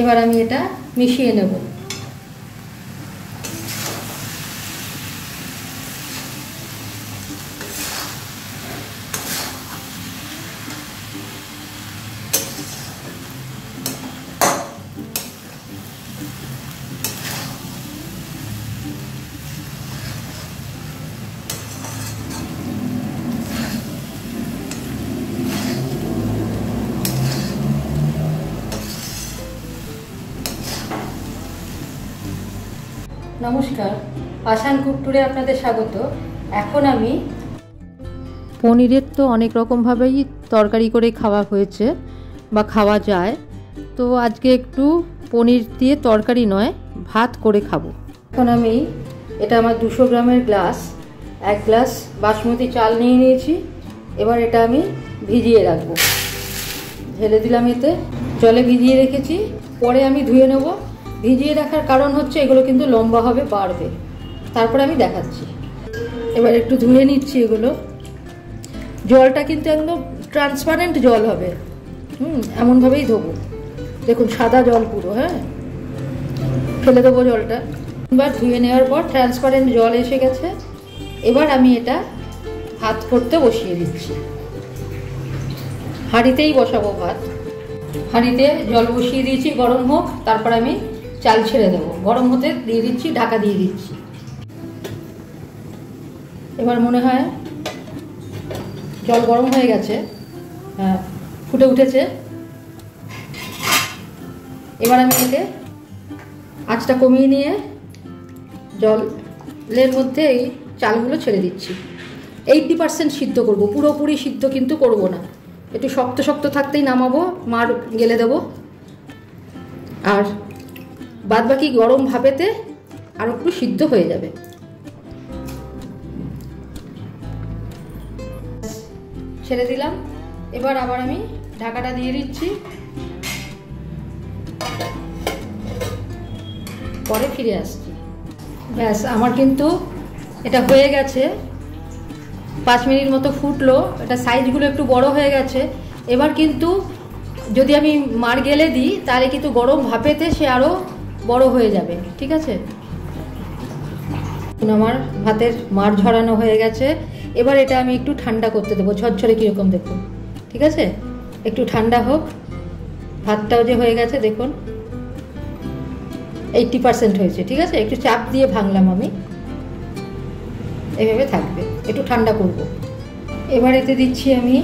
এবার আমি এটা মিশিয়ে নেব। নমস্কার, আসান কুক টুরে আপনাদের স্বাগত। এখন আমি পনিরের তো অনেক রকমভাবেই তরকারি করে খাওয়া হয়েছে বা খাওয়া যায়, তো আজকে একটু পনির দিয়ে তরকারি নয় ভাত করে খাবো। এখন আমি এটা আমার 200 গ্রামের গ্লাস, 1 গ্লাস বাসমতি চাল নিয়ে নিয়েছি। এবার এটা আমি ভিজিয়ে রাখবো। ঢেলে দিলাম, এতে জলে ভিজিয়ে রেখেছি, পরে আমি ধুয়ে নেব। ভিজিয়ে রাখার কারণ হচ্ছে এগুলো কিন্তু লম্বা হবে, বাড়বে, তারপরে আমি দেখাচ্ছি। এবার একটু ধুয়ে নিচ্ছি এগুলো। জলটা কিন্তু একদম ট্রান্সপারেন্ট জল হবে, এমনভাবেই ধোবো। দেখুন সাদা জল পুরো, হ্যাঁ, ফেলে দেবো জলটা। এবার ধুয়ে নেওয়ার পর ট্রান্সপারেন্ট জল এসে গেছে। এবার আমি এটা ভাত করতে বসিয়ে দিচ্ছি। হাঁড়িতেই বসাবো ভাত। হাঁড়িতে জল বসিয়ে দিয়েছি, গরম হোক, তারপর আমি চাল ছেড়ে দেবো। গরম হতে দিয়ে দিচ্ছি, ঢাকা দিয়ে দিচ্ছি। এবার মনে হয় জল গরম হয়ে গেছে, হ্যাঁ, ফুটে উঠেছে। এবার আমি এতে আঁচটা কমিয়ে নিয়ে জলের মধ্যে এই চালগুলো ছেড়ে দিচ্ছি। 80% সিদ্ধ করব, পুরোপুরি সিদ্ধ কিন্তু করব না। একটু শক্ত শক্ত থাকতেই নামাবো, মার গেলে দেবো। আর বাদবাকি গরম ভাপেতে আর একটু সিদ্ধ হয়ে যাবে। ছেড়ে দিলাম। এবার আবার আমি ঢাকাটা দিয়ে দিচ্ছি, পরে ফিরে আসছি। ব্যাস, আমার কিন্তু এটা হয়ে গেছে। 5 মিনিট মতো ফুটলো। এটা সাইজগুলো একটু বড় হয়ে গেছে। এবার কিন্তু যদি আমি মার গেলে দিই, তাহলে কিন্তু গরম ভাপেতে সে আরও বড় হয়ে যাবে, ঠিক আছে? আমার ভাতের মার ঝরানো হয়ে গেছে। এবার এটা আমি একটু ঠান্ডা করতে দেবো, ঝরঝরে কীরকম দেখুন, ঠিক আছে? একটু ঠান্ডা হোক। ভাতটাও যে হয়ে গেছে দেখুন, 80% হয়েছে, ঠিক আছে? একটু চাপ দিয়ে ভাঙলাম আমি, এভাবে থাকবে, একটু ঠান্ডা করব। এবার এতে দিচ্ছি আমি,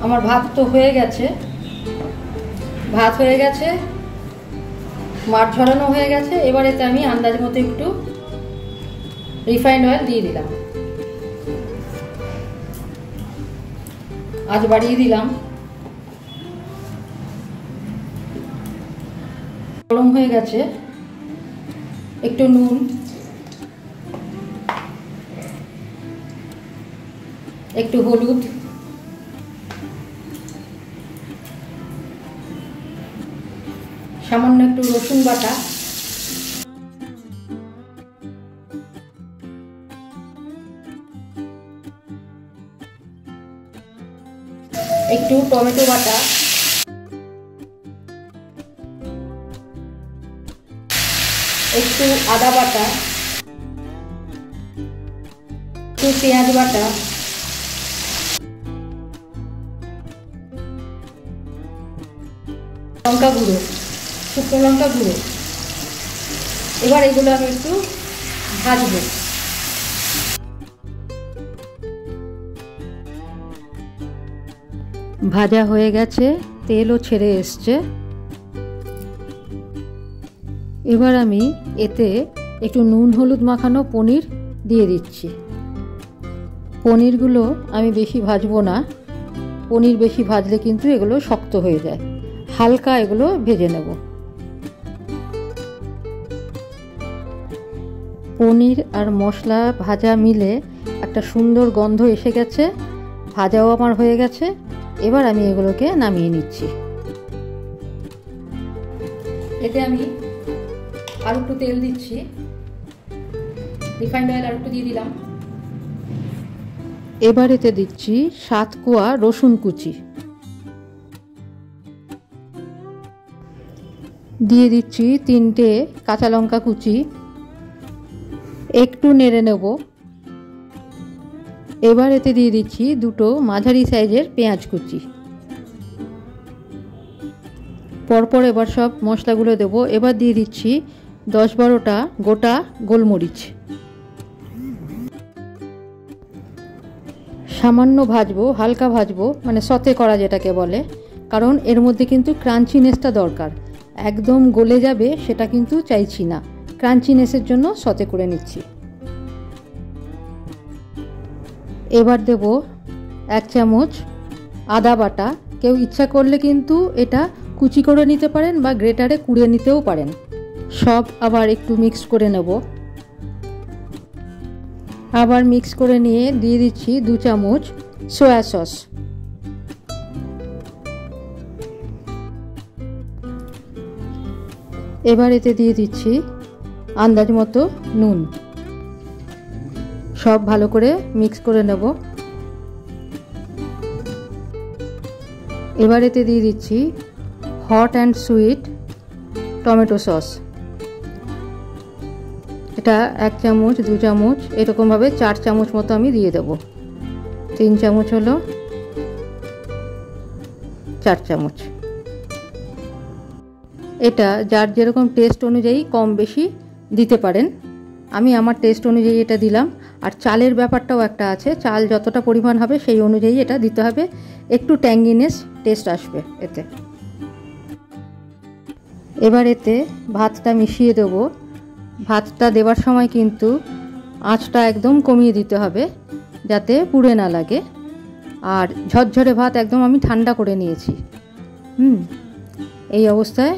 আমার ভাত তো হয়ে গেছে, ভাত হয়ে গেছে, মার ঝরানো হয়ে গেছে। এবার এতে আমি আন্দাজ মতো একটু রিফাইন্ড অয়েল দিয়ে দিলাম, আজ বাড়িয়ে দিলাম। গরম হয়ে গেছে। একটু নুন, একটু হলুদ, সামান্য একটু রসুন বাটা, একটু টমেটো বাটা, একটু আদা বাটা, একটু পেঁয়াজ বাটা, লঙ্কা গুঁড়ো, শুকনো লঙ্কা গুঁড়ো। এবার এগুলো আমি একটু ভাজবো। ভাজা হয়ে গেছে, তেলও ছেড়ে এসছে। এবার আমি এতে একটু নুন হলুদ মাখানো পনির দিয়ে দিচ্ছি। পনিরগুলো আমি বেশি ভাজবো না, পনির বেশি ভাজলে কিন্তু এগুলো শক্ত হয়ে যায়। হালকা এগুলো ভেজে নেব। পনির আর মশলা ভাজা মিলে একটা সুন্দর গন্ধ এসে গেছে। ভাজাও আমার হয়ে গেছে। এবার আমি এগুলোকে নামিয়ে নিচ্ছি। এতে আমি আর একটু তেল দিচ্ছি, রিফাইন্ড অয়েল আর একটু দিয়ে দিলাম। এবার এতে দিচ্ছি 7 কোয়া রসুন কুচি, দিয়ে দিচ্ছি 3টে কাঁচা লঙ্কা কুচি, একটু নেড়ে নেব। এবার এতে দিয়ে দিচ্ছি 2টো মাঝারি সাইজের পেঁয়াজ কুচি। পরপর এবার সব মশলাগুলো দেব। এবার দিয়ে দিচ্ছি 10-12টা গোটা গোলমরিচ। সামান্য ভাজবো, হালকা ভাজবো, মানে সতে করা যেটাকে বলে, কারণ এর মধ্যে কিন্তু ক্রাঞ্চিনেসটা দরকার। একদম গলে যাবে সেটা কিন্তু চাইছি না, ক্রাঞ্চিনেসের জন্য সতে করে নিচ্ছি। এবার দেব 1 চামচ আদা বাটা। কেউ ইচ্ছা করলে কিন্তু এটা কুচি করে নিতে পারেন বা গ্রেটারে কুড়ে নিতেও পারেন। সব আবার একটু মিক্স করে নেব। আবার মিক্স করে নিয়ে দিয়ে দিচ্ছি 2 চামচ সয়া সস। এবার এতে দিয়ে দিচ্ছি আন্দাজ মতো নুন। সব ভালো করে মিক্স করে নেব। এবার এতে দিয়ে দিচ্ছি hot and sweet tomato sauce. এটা 1 চামচ 2 চামচ এরকমভাবে 4 চামচ মতো আমি দিয়ে দেব। 3 চামচ হলো, 4 চামচ। এটা যার যেরকম টেস্ট অনুযায়ী কম বেশি দিতে পারেন। আমি আমার টেস্ট অনুযায়ী এটা দিলাম। আর চালের ব্যাপারটাও একটা আছে, চাল যতটা পরিমাণ হবে সেই অনুযায়ী এটা দিতে হবে। একটু ট্যাঙ্গিনেস টেস্ট আসবে এতে। এবার এতে ভাতটা মিশিয়ে দেব। ভাতটা দেওয়ার সময় কিন্তু আঁচটা একদম কমিয়ে দিতে হবে যাতে পুড়ে না লাগে। আর ঝরঝরে ভাত একদম আমি ঠান্ডা করে নিয়েছি। এই অবস্থায়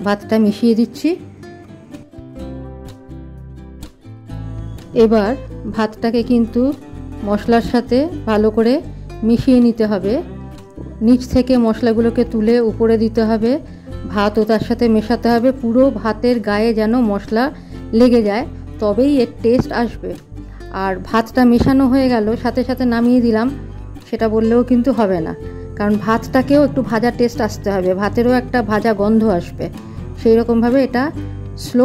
ভাতটা মিশিয়ে দিচ্ছি। এবার ভাতটাকে কিন্তু মশলার সাথে ভালো করে মিশিয়ে নিতে হবে। নিচ থেকে মশলাগুলোকে তুলে উপরে দিতে হবে, ভাতও তার সাথে মেশাতে হবে। পুরো ভাতের গায়ে যেন মশলা লেগে যায়, তবেই এর টেস্ট আসবে। আর ভাতটা মেশানো হয়ে গেল সাথে সাথে নামিয়ে দিলাম সেটা বললেও কিন্তু হবে না, কারণ ভাতটাকেও একটু ভাজা টেস্ট আসতে হবে, ভাতেরও একটা ভাজা গন্ধ আসবে। সেই রকমভাবে এটা স্লো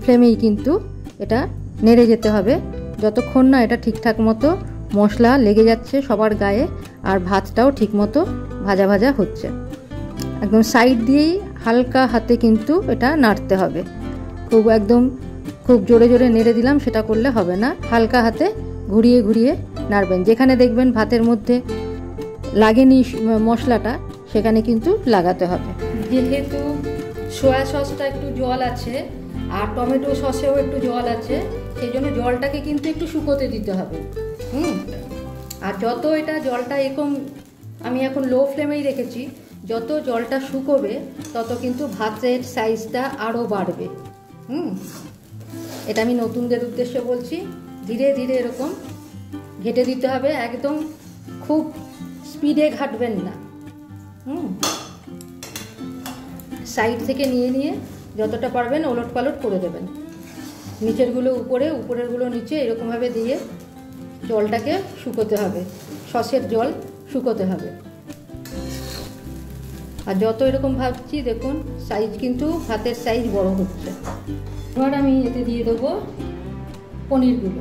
ফ্লেমেই কিন্তু এটা নেড়ে যেতে হবে যতক্ষণ না এটা ঠিকঠাক মতো মশলা লেগে যাচ্ছে সবার গায়ে আর ভাতটাও ঠিক মতো ভাজা ভাজা হচ্ছে। একদম সাইড দিয়েই হালকা হাতে কিন্তু এটা নাড়তে হবে। খুব জোরে জোরে নেড়ে দিলাম সেটা করলে হবে না, হালকা হাতে ঘুরিয়ে ঘুরিয়ে নাড়বেন। যেখানে দেখবেন ভাতের মধ্যে লাগেনি মশলাটা সেখানে কিন্তু লাগাতে হবে। যেহেতু সয়া সসটা একটু জল আছে আর টমেটো সসেও একটু জল আছে, সেই জন্য জলটাকে কিন্তু একটু শুকোতে দিতে হবে। আর যত এটা জলটা এরকম আমি এখন লো ফ্লেমেই রেখেছি, যত জলটা শুকোবে তত কিন্তু ভাতের সাইজটা আরও বাড়বে। এটা আমি নতুনদের উদ্দেশ্যে বলছি, ধীরে ধীরে এরকম ঘেটে দিতে হবে, একদম খুব স্পিডে ঘাটবেন না। সাইড থেকে নিয়ে নিয়ে যতটা পারবেন ওলট পালট করে দেবেন। নিচেরগুলো উপরে, উপরেরগুলো নিচে, এরকমভাবে দিয়ে জলটাকে শুকোতে হবে, সসের জল শুকোতে হবে। আর যত এরকম ভাবছি দেখুন সাইজ কিন্তু ভাতের সাইজ বড় হচ্ছে। এবার আমি এতে দিয়ে দেবো পনিরগুলো।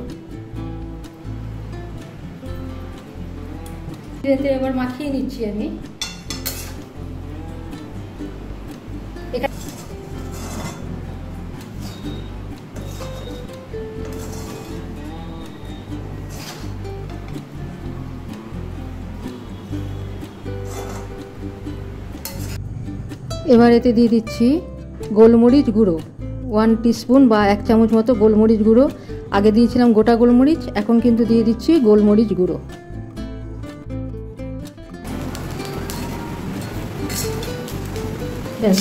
এতে এবার মাখিয়ে নিচ্ছি আমি। এবার এতে দিয়ে দিচ্ছি গোলমরিচ গুঁড়ো 1 টিস্পুন বা 1 চামচ মতো গোলমরিচ গুঁড়ো। আগে দিয়েছিলাম গোটা গোলমরিচ, এখন কিন্তু দিয়ে দিচ্ছি গোলমরিচ গুঁড়ো। ব্যাস,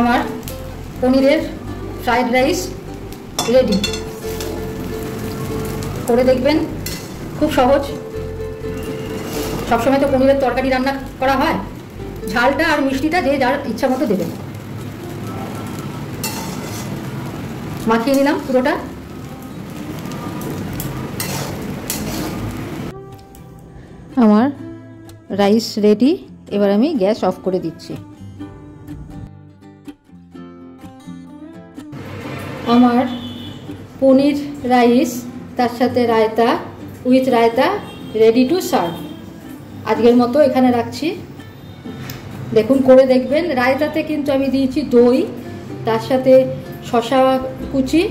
আমার পনিরের ফ্রাইড রাইস রেডি। করে দেখবেন, খুব সহজ। সবসময় তো পনিরের তরকারি রান্না করা হয়, ঝালটা আর মিষ্টিটা যে যার ইচ্ছা মতো দেবেন। মাখিয়ে নিলাম পুরোটা। আমার রাইস রেডি। এবার আমি গ্যাস অফ করে দিচ্ছি। আমার পনির রাইস তার সাথে raita with raita ready to serve. আজকের মতো এখানে রাখছি। দেখুন, করে দেখবেন। রায়তাতে কিন্তু আমি দিয়েছি দই, তার সাথে শসা কুচি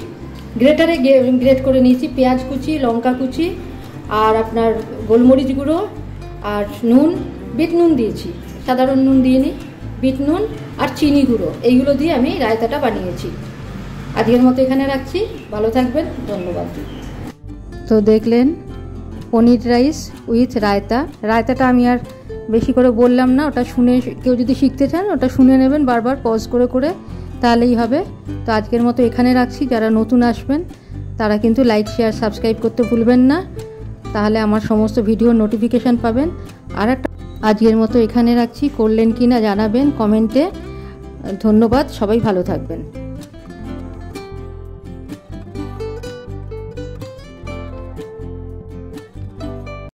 গ্রেটারে গ্রেট করে নিয়েছি, পেঁয়াজ কুচি, লঙ্কা কুচি, আর আপনার গোলমরিচ গুঁড়ো, আর নুন, বিট নুন দিয়েছি, সাধারণ নুন দিইনি, বিট নুন আর চিনি গুঁড়ো, এইগুলো দিয়ে আমি রায়তাটা বানিয়েছি। আজকের মতো এখানে রাখছি। ভালো থাকবেন, ধন্যবাদ। তো দেখলেন পনির রাইস উইথ রায়তা। রায়তাটা আমি আর বেশি করে বললাম না, ওটা শুনে কেউ যদি শিখতে চান ওটা শুনে নেবেন বারবার পজ করে করে, তাহলেই হবে। তো আজকের মতো এখানে রাখছি। যারা নতুন আসবেন তারা কিন্তু লাইক, শেয়ার, সাবস্ক্রাইব করতে ভুলবেন না, তাহলে আমার সমস্ত ভিডিওর নোটিফিকেশান পাবেন। আর একটা আজকের মতো এখানে রাখছি। করলেন কি না জানাবেন কমেন্টে। ধন্যবাদ, সবাই ভালো থাকবেন।